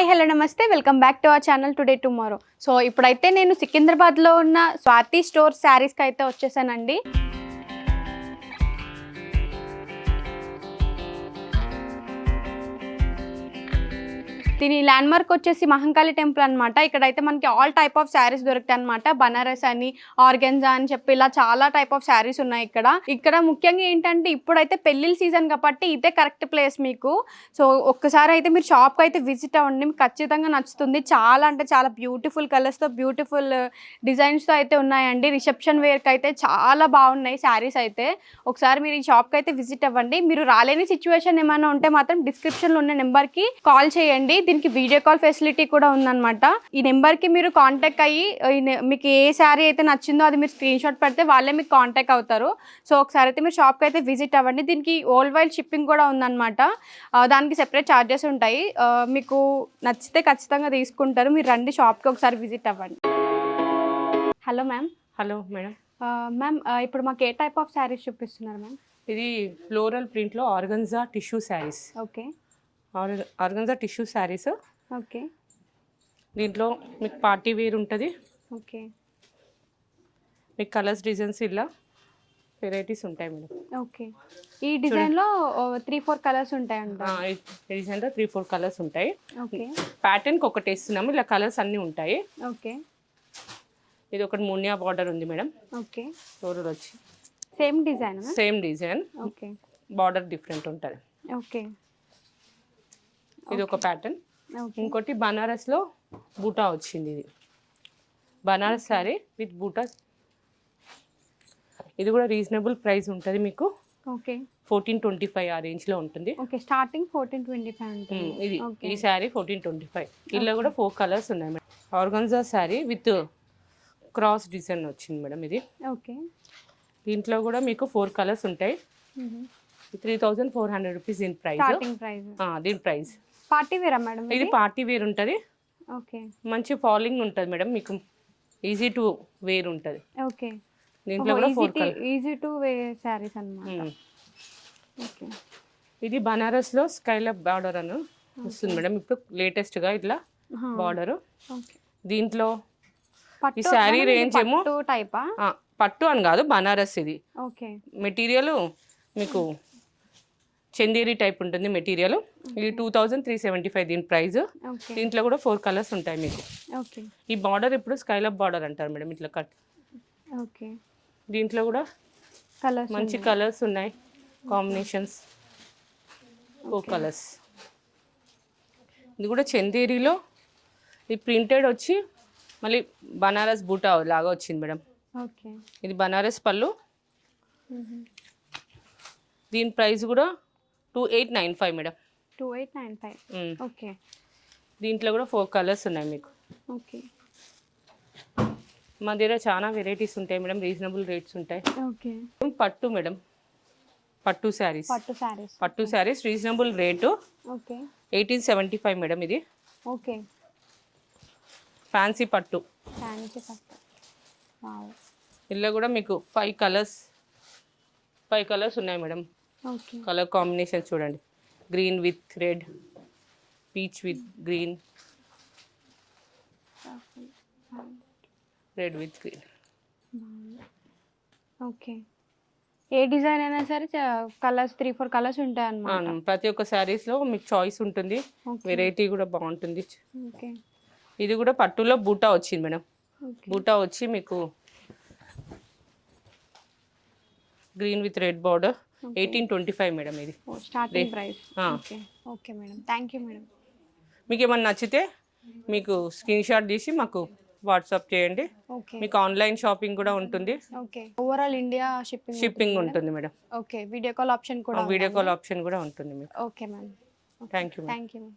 Hi hello నమస్తే welcome back to our channel today tomorrow. So ఇప్పుడైతే నేను సికింద్రాబాద్లో ఉన్న స్వాతి స్టోర్ శారీస్కి అయితే వచ్చేసానండి. దీని ల్యాండ్ మార్క్ వచ్చేసి మహంకాళి టెంపుల్ అనమాట. ఇక్కడైతే మనకి ఆల్ టైప్ ఆఫ్ శారీస్ దొరుకుతాయి అనమాట. బనారస్ అని, ఆర్గెన్జా అని చెప్పి ఇలా చాలా టైప్ ఆఫ్ శారీస్ ఉన్నాయి ఇక్కడ ముఖ్యంగా ఏంటంటే ఇప్పుడైతే పెళ్లిళ్ళ సీజన్ కాబట్టి ఇదే కరెక్ట్ ప్లేస్ మీకు. సో ఒక్కసారి అయితే మీరు షాప్కి అయితే విజిట్ అవ్వండి, మీకు ఖచ్చితంగా నచ్చుతుంది. చాలా అంటే చాలా బ్యూటిఫుల్ కలర్స్తో బ్యూటిఫుల్ డిజైన్స్తో అయితే ఉన్నాయండి. రిసెప్షన్ వేర్కి అయితే చాలా బాగున్నాయి శారీస్ అయితే. ఒకసారి మీరు ఈ షాప్కి అయితే విజిట్ అవ్వండి. మీరు రాలేని సిచ్యువేషన్ ఏమైనా ఉంటే మాత్రం డిస్క్రిప్షన్లో ఉన్న నెంబర్కి కాల్ చేయండి. దీనికి వీడియో కాల్ ఫెసిలిటీ కూడా ఉందన్నమాట. ఈ నెంబర్కి మీరు కాంటాక్ట్ అయ్యి మీకు ఏ శారీ అయితే నచ్చిందో అది మీరు స్క్రీన్ షాట్ పెడితే వాళ్ళే మీకు కాంటాక్ట్ అవుతారు. సో ఒకసారి అయితే మీరు షాప్కి అయితే విజిట్ అవ్వండి. దీనికి ఓల్డ్ వైల్ షిప్పింగ్ కూడా ఉందన్నమాట. దానికి సెపరేట్ ఛార్జెస్ ఉంటాయి. మీకు నచ్చితే ఖచ్చితంగా తీసుకుంటారు. మీరు రండి షాప్కి ఒకసారి విజిట్ అవ్వండి. Hello ma'am. Hello madam. Ma'am ఇప్పుడు మాకు ఏ టైప్ ఆఫ్ శారీస్ చూపిస్తున్నారు మ్యామ్? ఇది ఫ్లోరల్ ప్రింట్లో organza tissue saris. Okay, organza tissue saris. Okay, దీంట్లో మీకు పార్టీ వేర్ ఉంటుంది. ఓకే, మీకు కలర్స్ డిజైన్స్ ఇలా వెరైటీస్ ఉంటాయి మేడం. ఓకే. ఈ డిజైన్లో 3-4 కలర్స్ ఉంటాయండి. ఈ డిజైన్లో 3-4 కలర్స్ ఉంటాయి. ఓకే, ప్యాటర్న్కి ఒకటి వేస్తున్నాము, ఇలా కలర్స్ అన్నీ ఉంటాయి. ఓకే. ఇది ఒకటి మునియా బార్డర్ ఉంది మేడం. ఓకే, ఫ్లోరల్ వచ్చి same design. Same design, okay, border different ఉంటుంది. ఓకే. ఇది ఒక ప్యాటర్న్. ఇంకోటి బనారస్లో బూటా వచ్చింది. ఇది బనారస్ శారీ విత్ బూటా. ఇది కూడా రీజనబుల్ ప్రైస్ ఉంటుంది మీకు. ఓకే, 1425 ఆ రేంజ్లో ఉంటుంది. ఓకే, స్టార్టింగ్ 1425 ఉంటుంది. ఇది ఈ శారీ 1425. ఇలా కూడా 4 కలర్స్ ఉన్నాయి madam. Organza sari with cross design వచ్చింది మేడం ఇది. ఓకే. దీంట్లో కూడా మీకు 4 కలర్స్ ఉంటాయి. 3400 రూపీస్ దీని ప్రైస్. దీని ప్రైస్ పార్టీ వేరా మేడం? ఇది పార్టీ వేర్ ఉంటుంది. ఓకే, మంచి ఫాలింగ్ ఉంటుంది మేడం, మీకు ఈజీ టు వేర్ ఉంటుంది. ఓకే. దీంట్లో కూడా 4 colours, easy to wear saris అన్నమాట. ఓకే. ఇది బనారస్లో స్కైలప్ బార్డర్ అని వస్తుంది మేడం. ఇప్పుడు లేటెస్ట్గా ఇట్లా బార్డర్. దీంట్లో ఈ శారీ రేంజ్ ఏమో టైపా? పట్టు అని కాదు, బనారస్. ఇది ఓకే. మెటీరియల్ మీకు చందేరి టైప్ ఉంటుంది మెటీరియల్. ఇది 2375 దీని ప్రైస్. దీంట్లో కూడా 4 కలర్స్ ఉంటాయి మీకు. ఓకే. ఈ బార్డర్ ఇప్పుడు స్కైలప్ బార్డర్ అంటారు మేడం, ఇట్లా కట్. ఓకే. దీంట్లో కూడా కలర్స్, మంచి కలర్స్ ఉన్నాయి, కాంబినేషన్స్ 4 కలర్స్. ఇది కూడా చందేరిలో ఇది ప్రింటెడ్ వచ్చి మళ్ళీ బనారస్ బూటా లాగా వచ్చింది మేడం. ఓకే. ఇది బనారస్ పళ్ళు. దీని ప్రైస్ కూడా 2895 మేడం. 2895. ఓకే. దీంట్లో కూడా 4 కలర్స్ ఉన్నాయి మీకు. ఓకే. మా దగ్గర చాలా వెరైటీస్ ఉంటాయి మేడం, రీజనబుల్ రేట్స్ ఉంటాయి. ఓకే. పట్టు మేడం, పట్టు శారీస్. పట్టు saris reasonable rate. Okay. 1875 madam ఇది. ఓకే. ఫ్యాన్సీ పట్టు. ఇలా కూడా మీకు 5 కలర్స్ ఉన్నాయి మేడం. కలర్ కాంబినేషన్ చూడండి, green with red, peach with green, red with green. Okay. A design అయినా సరే కలర్స్ 3-4 కలర్స్ ఉంటాయి అన్నమాట. ప్రతి ఒక్క శారీస్లో మీకు చాయిస్ ఉంటుంది, వెరైటీ కూడా బాగుంటుంది. ఓకే. ఇది కూడా పట్టులో బూటా వచ్చింది మేడం. బూటా వచ్చి మీకు green with red border. 1825 madam ఇది starting price. Okay. Okay madam, thank you madam. మీకు ఏమన్నా నచ్చితే మీకు స్క్రీన్ షాట్ తీసి మాకు వాట్సాప్ చేయండి. మీకు ఆన్లైన్ షాపింగ్ కూడా ఉంటుంది. ఓకే. ఓవరాల్ ఇండియా షిప్పింగ్ ఉంటుంది madam. Okay. Video call option కూడా ఉంటుంది మీకు. Okay ma'am. Thank you. Thank you ma'am.